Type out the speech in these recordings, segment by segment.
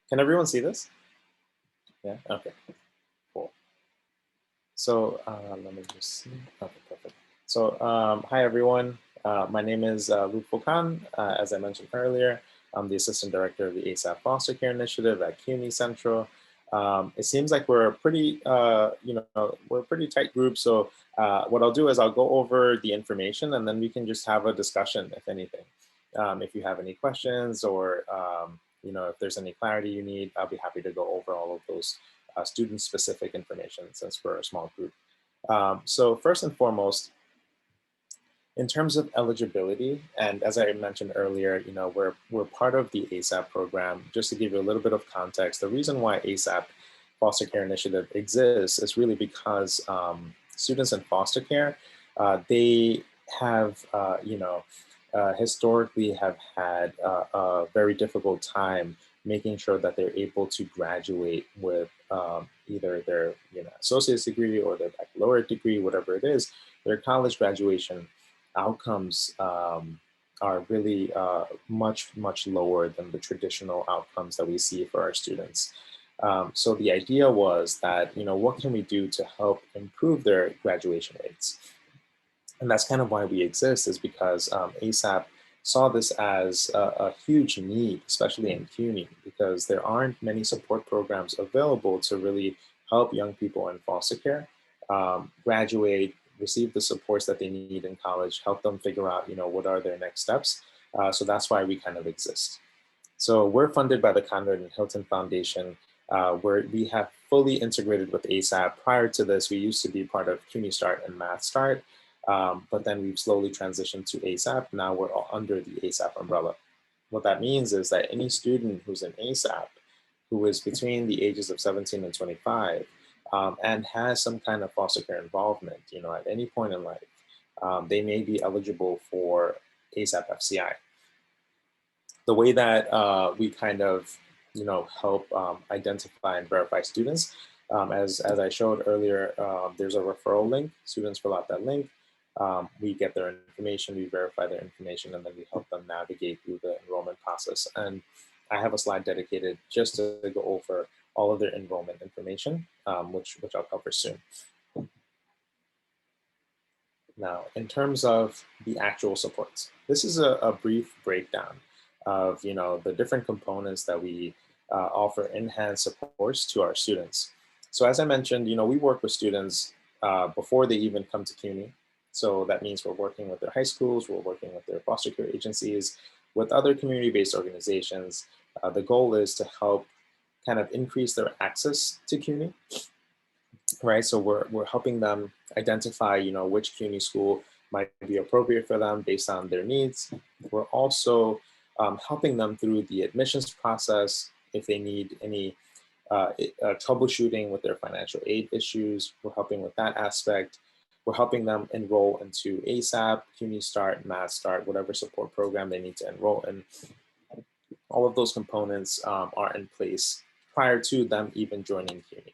Can everyone see this? Yeah, okay, cool. So let me just see. Okay, perfect. So hi everyone. My name is Lutful Khan. As I mentioned earlier, I'm the Assistant Director of the ASAP Foster Care Initiative at CUNY Central. It seems like we're a pretty, we're a pretty tight group. So what I'll do is I'll go over the information and then we can just have a discussion, if anything. If you have any questions or if there's any clarity you need, I'll be happy to go over all of those student-specific information since we're a small group. So first and foremost, in terms of eligibility, and as I mentioned earlier, we're part of the ASAP program. Just to give you a little bit of context, the reason why ASAP Foster Care Initiative exists is really because students in foster care, they have, historically have had a very difficult time making sure that they're able to graduate with either their associate's degree or their baccalaureate degree, whatever it is. Their college graduation outcomes are really much lower than the traditional outcomes that we see for our students. So the idea was that, what can we do to help improve their graduation rates? And that's kind of why we exist, is because ASAP saw this as a huge need, especially in CUNY, because there aren't many support programs available to really help young people in foster care graduate, receive the supports that they need in college, help them figure out, what are their next steps. So that's why we kind of exist. So we're funded by the Conrad and Hilton Foundation, where we have fully integrated with ASAP. Prior to this, we used to be part of CUNY Start and Math Start, but then we've slowly transitioned to ASAP. Now we're all under the ASAP umbrella. What that means is that any student who's in ASAP, who is between the ages of 17 and 25, and has some kind of foster care involvement, at any point in life, they may be eligible for ASAP FCI. The way that we kind of, help identify and verify students, as I showed earlier, there's a referral link. Students fill out that link. We get their information, we verify their information, and then we help them navigate through the enrollment process. And I have a slide dedicated just to go over all of their enrollment information, which I'll cover soon. Now, in terms of the actual supports, this is a brief breakdown of the different components that we offer enhanced supports to our students. So as I mentioned, we work with students before they even come to CUNY. So that means we're working with their high schools, we're working with their foster care agencies, with other community-based organizations. The goal is to help kind of increase their access to CUNY, right? So we're helping them identify, which CUNY school might be appropriate for them based on their needs. We're also helping them through the admissions process if they need any troubleshooting with their financial aid issues. We're helping with that aspect. We're helping them enroll into ASAP, CUNY Start, Math Start, whatever support program they need to enroll in. All of those components are in place prior to them even joining CUNY.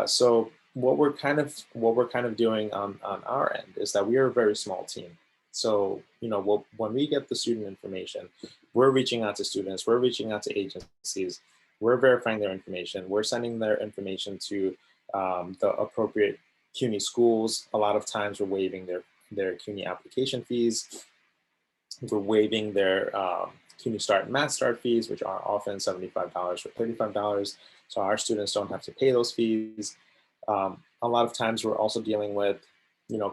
So what we're kind of doing on our end is that we are a very small team. So when we get the student information, we're reaching out to students, we're reaching out to agencies, we're verifying their information, we're sending their information to the appropriate CUNY schools. A lot of times we're waiving their CUNY application fees. We're waiving their CUNY Start and Math Start fees, which are often $75 or $35. So our students don't have to pay those fees. A lot of times we're also dealing with,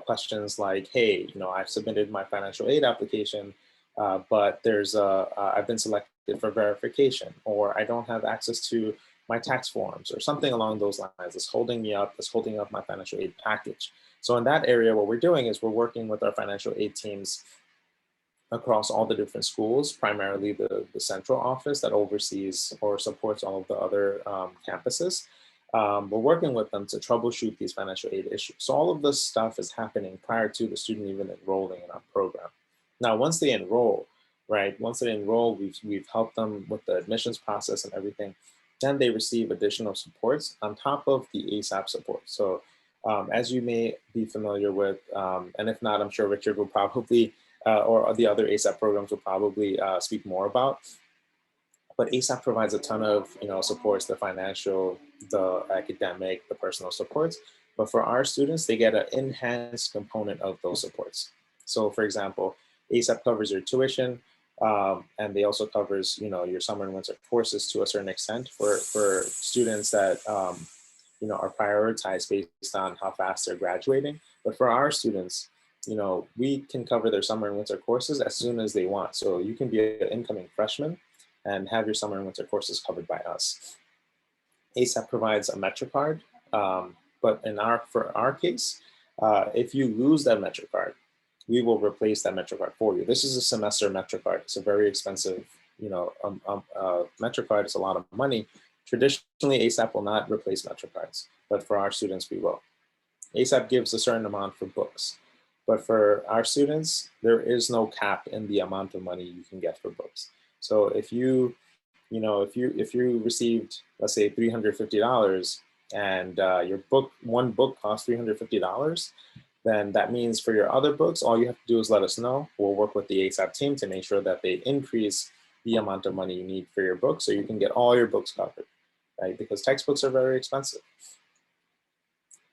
questions like, hey, I've submitted my financial aid application, but I've been selected for verification, or I don't have access to my tax forms, or something along those lines that's holding me up, that's holding up my financial aid package. So in that area, what we're doing is we're working with our financial aid teams across all the different schools, primarily the central office that oversees or supports all of the other campuses. We're working with them to troubleshoot these financial aid issues. So all of this stuff is happening prior to the student even enrolling in our program. Now, once they enroll, right, we've helped them with the admissions process and everything. Then they receive additional supports on top of the ASAP support. So as you may be familiar with, and if not, I'm sure Richard will probably or the other ASAP programs will probably speak more about. But ASAP provides a ton of supports, the financial, the academic, the personal supports. But for our students, they get an enhanced component of those supports. So for example, ASAP covers your tuition, and they also covers your summer and winter courses to a certain extent for students that are prioritized based on how fast they're graduating. But for our students, we can cover their summer and winter courses as soon as they want. So you can be an incoming freshman and have your summer and winter courses covered by us. ASAP provides a MetroCard, but for our case, if you lose that MetroCard, we will replace that MetroCard for you. This is a semester MetroCard. It's a very expensive, MetroCard is a lot of money. Traditionally, ASAP will not replace MetroCards, but for our students, we will. ASAP gives a certain amount for books, but for our students, there is no cap in the amount of money you can get for books. So if you received, let's say, $350, and your one book costs $350, then that means for your other books, all you have to do is let us know. We'll work with the ASAP team to make sure that they increase the amount of money you need for your book so you can get all your books covered, right? Because textbooks are very expensive.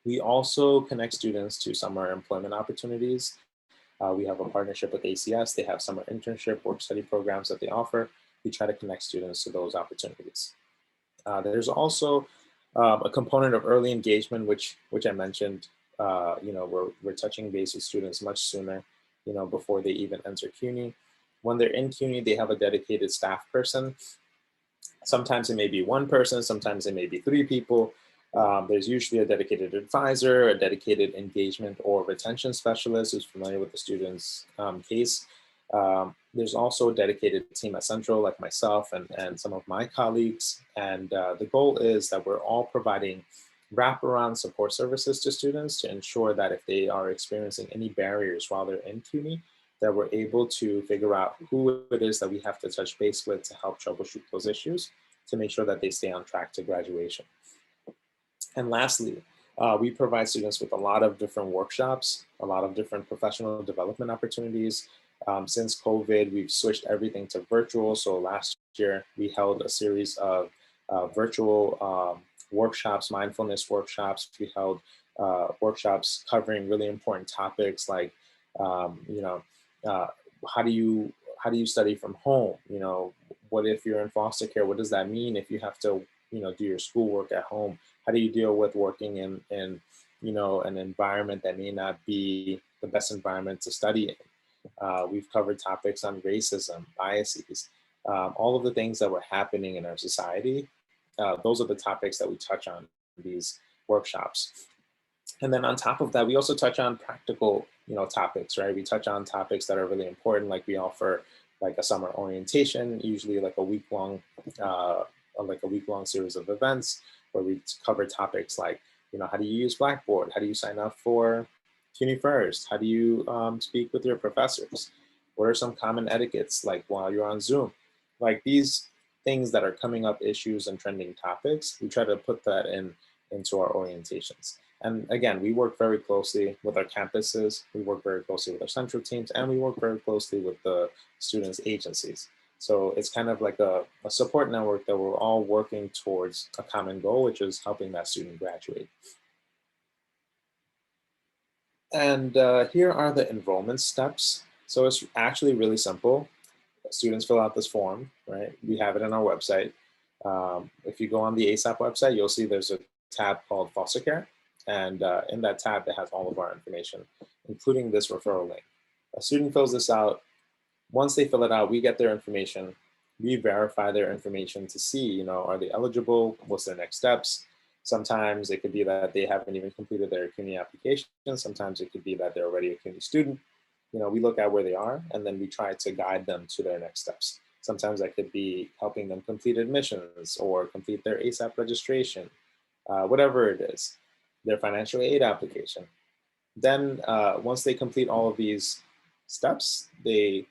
We also connect students to summer employment opportunities. We have a partnership with ACS. They have summer internship, work study programs that they offer. We try to connect students to those opportunities. There's also a component of early engagement, which I mentioned. We're touching base with students much sooner, before they even enter CUNY. When they're in CUNY, they have a dedicated staff person. Sometimes it may be one person, sometimes it may be 3 people. There's usually a dedicated advisor, a dedicated engagement or retention specialist who's familiar with the student's case. There's also a dedicated team at Central, like myself and some of my colleagues. And the goal is that we're all providing wraparound support services to students to ensure that if they are experiencing any barriers while they're in CUNY, that we're able to figure out who it is that we have to touch base with to help troubleshoot those issues to make sure that they stay on track to graduation. And lastly, we provide students with a lot of different workshops, a lot of different professional development opportunities. Since COVID, we've switched everything to virtual. So last year, we held a series of virtual workshops, mindfulness workshops. We held workshops covering really important topics like, how do you study from home? What if you're in foster care? What does that mean if you have to, do your schoolwork at home? How do you deal with working in an environment that may not be the best environment to study in? We've covered topics on racism, biases, all of the things that were happening in our society. Those are the topics that we touch on in these workshops. And then on top of that, we also touch on practical, topics, right? We touch on topics that are really important, like we offer like a summer orientation, usually like a week-long series of events where we cover topics like, how do you use Blackboard? How do you sign up for CUNY First? How do you speak with your professors? What are some common etiquettes like while you're on Zoom? Like these things that are coming up, issues and trending topics, we try to put that into our orientations. And again, we work very closely with our campuses, we work very closely with our central teams, and we work very closely with the students' agencies. So it's kind of like a support network that we're all working towards a common goal, which is helping that student graduate. And here are the enrollment steps. So it's actually really simple. Students fill out this form, right? We have it on our website. If you go on the ASAP website, you'll see there's a tab called foster care. And in that tab, it has all of our information, including this referral link. A student fills this out. Once they fill it out, we get their information. We verify their information to see, are they eligible? What's their next steps? Sometimes it could be that they haven't even completed their CUNY application. Sometimes it could be that they're already a CUNY student. We look at where they are and then we try to guide them to their next steps. Sometimes that could be helping them complete admissions or complete their ASAP registration, whatever it is, their financial aid application. Then once they complete all of these steps, they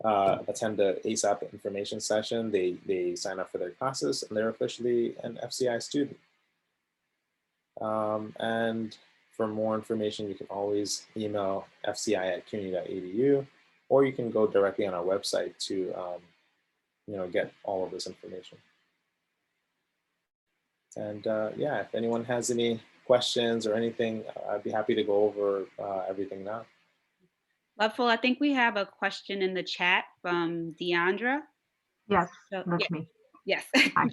attend the ASAP information session, they sign up for their classes, and they're officially an FCI student. And for more information, you can always email fci@cuny.edu, or you can go directly on our website to get all of this information. And yeah, if anyone has any questions or anything, I'd be happy to go over everything now. Loveful, I think we have a question in the chat from Deandra. Yes, So, yeah, that's me. yes. Hi.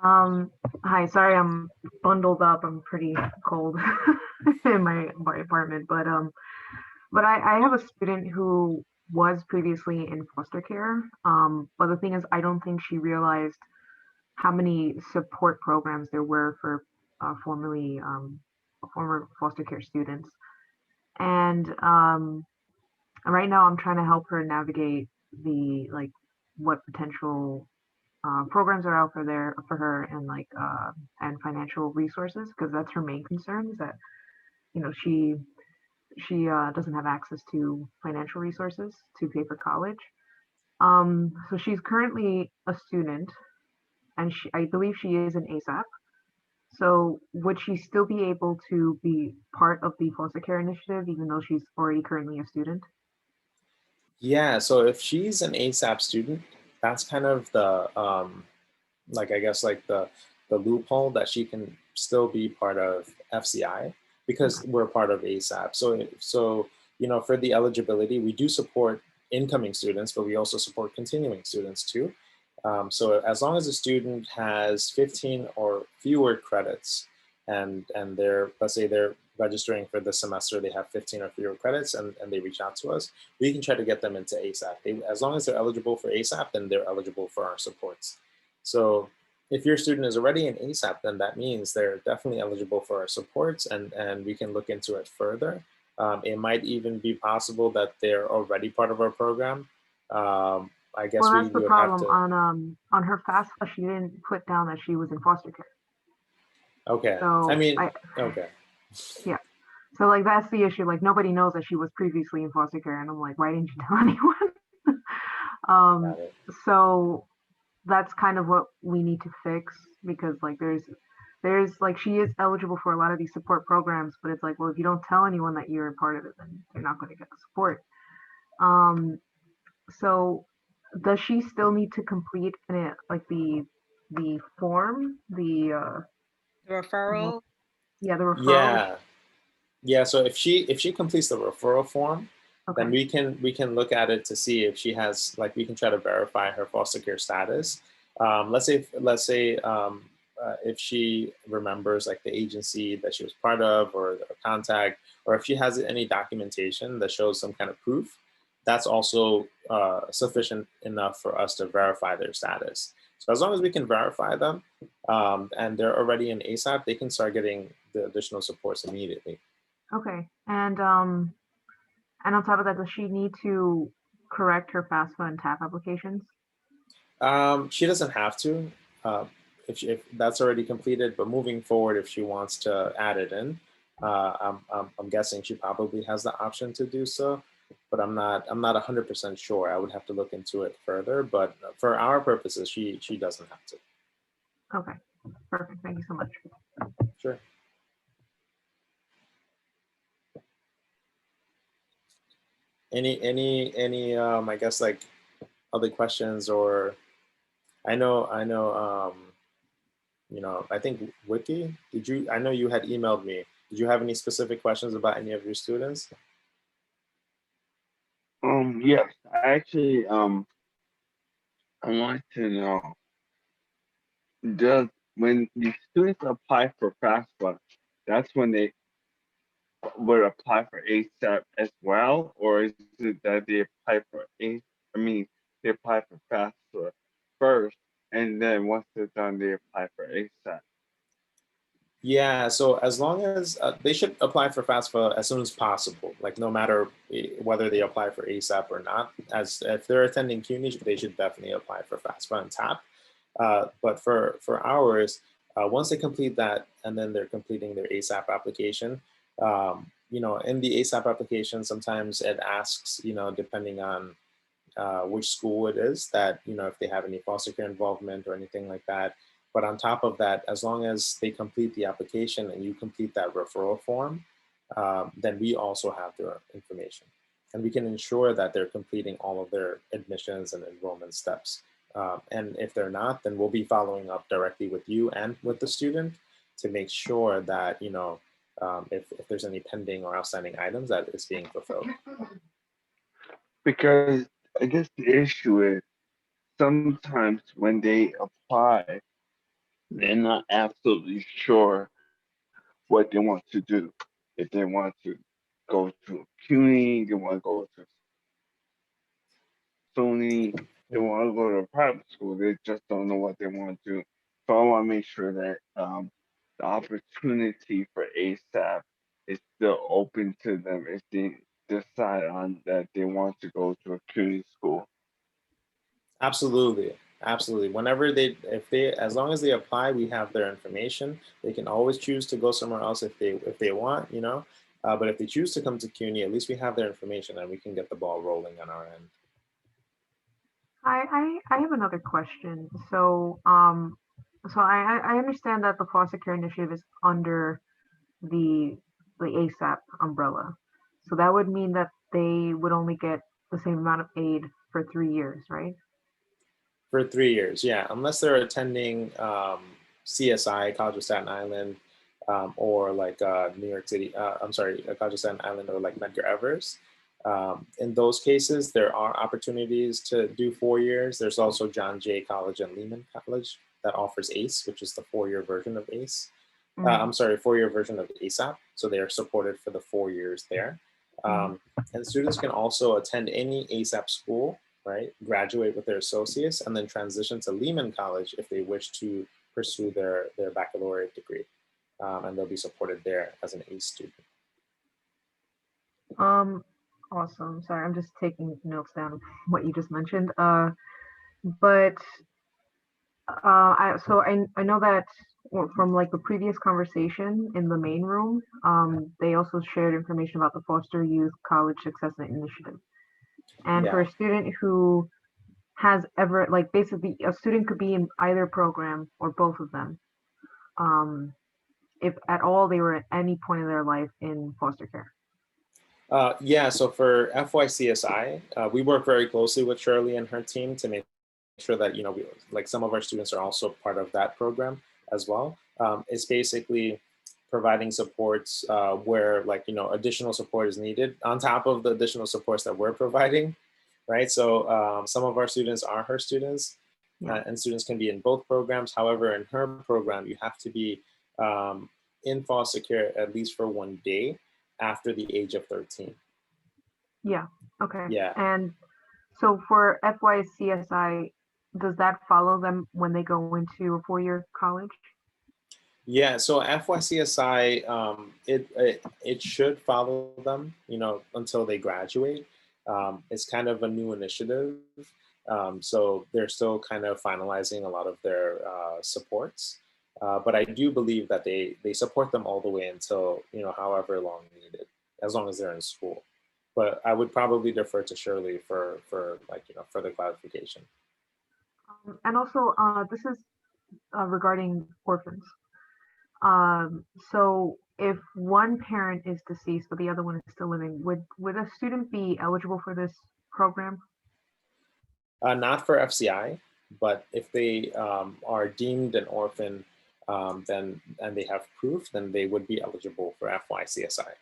Um, Hi. Sorry, I'm bundled up. I'm pretty cold in my apartment, but I have a student who was previously in foster care. But the thing is, I don't think she realized how many support programs there were for former foster care students. And right now, I'm trying to help her navigate the like what potential programs are out for there for her and financial resources because that's her main concern is that she doesn't have access to financial resources to pay for college. So she's currently a student and I believe she is an ASAP. So would she still be able to be part of the foster care initiative even though she's already currently a student? Yeah, so if she's an ASAP student, that's kind of the like I guess like the loophole that she can still be part of FCI because Okay. we're part of ASAP. So for the eligibility, we do support incoming students, but we also support continuing students too. So as long as a student has 15 or fewer credits, and let's say they're registering for the semester, they have 15 or fewer credits, and they reach out to us, we can try to get them into ASAP. As long as they're eligible for ASAP, then they're eligible for our supports. So if your student is already in ASAP, then that means they're definitely eligible for our supports, and we can look into it further. It might even be possible that they're already part of our program. I guess Well, we that's the would have problem to. on her FAFSA. She didn't put down that she was in foster care. Okay. I So mean, I okay. yeah. So like that's the issue. Like nobody knows that she was previously in foster care, and I'm like, why didn't you tell anyone? um, Got it. so that's kind of what we need to fix because like there's like she is eligible for a lot of these support programs, but it's like, well, if you don't tell anyone that you're a part of it, then you're not going to get the support. Um, so does she still need to complete like the form, The referral. yeah, the referral? Yeah. Yeah. So if she completes the referral form, then Okay. we can look at it to see if she has, like, we can try to verify her foster care status. Let's say if she remembers like the agency that she was part of or the contact, or if she has any documentation that shows some kind of proof, that's also sufficient enough for us to verify their status. So as long as we can verify them, and they're already in ASAP, they can start getting the additional supports immediately. Okay. And on top of that, does she need to correct her FAFSA and TAP applications? She doesn't have to, uh, if that's already completed, but moving forward, if she wants to add it in, I'm guessing she probably has the option to do so, but I'm not 100% sure. I would have to look into it further, but for our purposes, she doesn't have to. Okay. Perfect. Thank you so much. Sure. Any I guess like other questions, or I know I think Wiki, I know you had emailed me. Did you have any specific questions about any of your students? Yes, I want to know, does when the students apply for FAFSA, that's when they would apply for ASAP as well, or is it that they apply for they apply for FAFSA first, and then once they're done, they apply for ASAP? Yeah, so as long as they should apply for FAFSA as soon as possible, like no matter whether they apply for ASAP or not. As if they're attending CUNY, they should definitely apply for FAFSA and TAP. But for ours, once they complete that and then they're completing their ASAP application, in the ASAP application, sometimes it asks, depending on which school it is, that, if they have any foster care involvement or anything like that. But on top of that, as long as they complete the application and you complete that referral form, then we also have their information. And we can ensure that they're completing all of their admissions and enrollment steps And if they're not, then we'll be following up directly with you and with the student to make sure that, if there's any pending or outstanding items, that is being fulfilled. Because I guess the issue is sometimes when they apply, they're not absolutely sure what they want to do. If they want to go to CUNY, they want to go to SUNY, they want to go to a private school. They just don't know what they want to do. So I want to make sure that the opportunity for ASAP is still open to them if they decide on that they want to go to a CUNY school. Absolutely. Absolutely. Whenever as long as they apply, we have their information. They can always choose to go somewhere else if they want, but if they choose to come to CUNY, at least we have their information and we can get the ball rolling on our end. I have another question. So I understand that the foster care initiative is under the ASAP umbrella. So that would mean that they would only get the same amount of aid for 3 years, right? For 3 years, yeah, unless they're attending CSI, College of Staten Island, or like New York City, I'm sorry, College of Staten Island or like Medgar Evers. In those cases, there are opportunities to do 4 years. There's also John Jay College and Lehman College that offers ACE, which is the 4-year version of ACE. I'm sorry, 4-year version of ASAP. So they are supported for the 4 years there. And students can also attend any ASAP school, right? Graduate with their associates and then transition to Lehman College if they wish to pursue their baccalaureate degree. And they'll be supported there as an ACE student. Awesome. Sorry, I'm just taking notes down of what you just mentioned. But I know that from like the previous conversation in the main room, they also shared information about the Foster Youth College Success Initiative. And for Yeah. a student who has ever, like basically a student could be in either program or both of them, if at all they were at any point in their life in foster care. Yeah, so for FYCSI, we work very closely with Shirley and her team to make sure that, like some of our students are also part of that program as well. It's basically providing supports where additional support is needed on top of the additional supports that we're providing, right? So some of our students are her students, and students can be in both programs. However, in her program, you have to be in foster care at least for 1 day after the age of 13. Yeah. Okay. Yeah. And so for FYCSI, does that follow them when they go into a 4-year college? Yeah, so FYCSI, it should follow them, until they graduate. It's kind of a new initiative, so they're still kind of finalizing a lot of their supports. But I do believe that they support them all the way until, however long needed, as long as they're in school. But I would probably defer to Shirley for further clarification. And also, this is regarding orphans. So if one parent is deceased but the other one is still living, would a student be eligible for this program? Not for FCI, but if they are deemed an orphan, then and they have proof, then they would be eligible for FYCSI.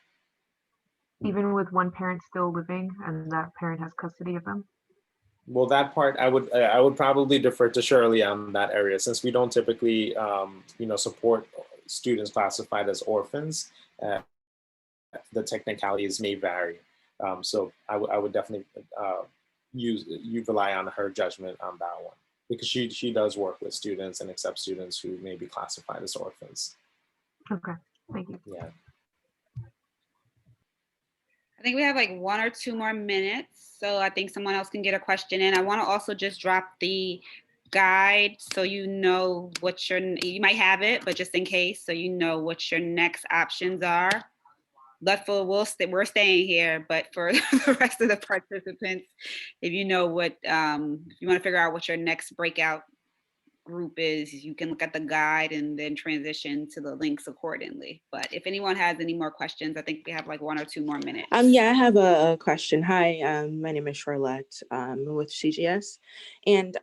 Even with one parent still living and that parent has custody of them? Well, that part I would probably defer to Shirley on that area, since we don't typically support students classified as orphans. The technicalities may vary, so I would definitely you rely on her judgment on that one, because she does work with students and accepts students who may be classified as orphans. Okay, thank you. Yeah. I think we have like 1 or 2 more minutes, so I think someone else can get a question in. I want to also just drop the guide so you know what you might have it, but just in case, so you know what your next options are. Lutful, we're staying here, but for the rest of the participants, if you know what, if you want to figure out what your next breakout group is, you can look at the guide and then transition to the links accordingly. But if anyone has any more questions, I think we have like 1 or 2 more minutes. Yeah, I have a question. Hi, my name is Charlotte, with CGS, and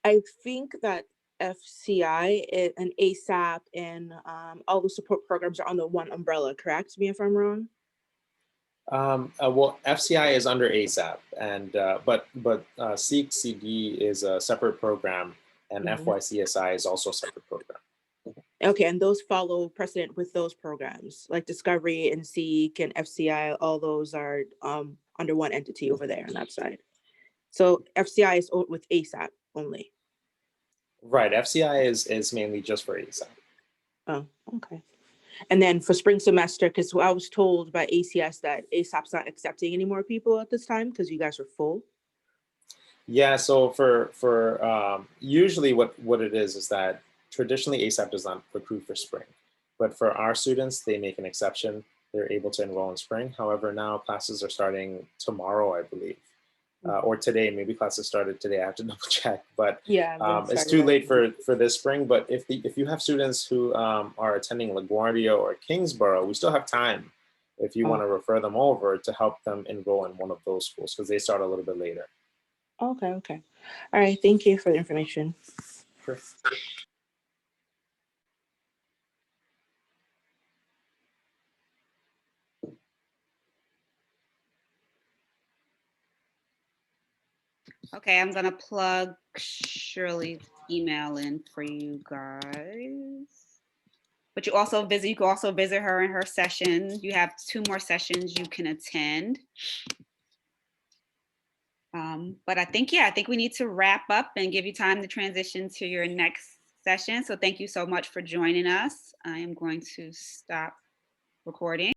I think that FCI and ASAP and all the support programs are under one umbrella. Correct me if I'm wrong. Well, FCI is under ASAP, and but Seek CD is a separate program, and FYCSI is also a separate program. Okay, and those follow precedent with those programs, like Discovery and Seek and FCI. All those are under one entity over there on that side. So FCI is with ASAP only. Right, FCI is mainly just for ASAP. Oh, okay. And then for spring semester, because I was told by ACS that ASAP's not accepting any more people at this time because you guys are full. Yeah, so for usually what it is that traditionally ASAP does not recruit for spring, but for our students, they make an exception. They're able to enroll in spring. However, now classes are starting tomorrow, I believe, or today. Maybe classes started today. I have to double check, but yeah, it's too late for this spring. But if you have students who are attending LaGuardia or Kingsborough, we still have time if you want to refer them over to help them enroll in one of those schools because they start a little bit later. Okay. All right. Thank you for the information. Sure. Okay, I'm gonna plug Shirley's email in for you guys. But you can also visit her in her session. You have 2 more sessions you can attend. But I think we need to wrap up and give you time to transition to your next session. So thank you so much for joining us. I am going to stop recording.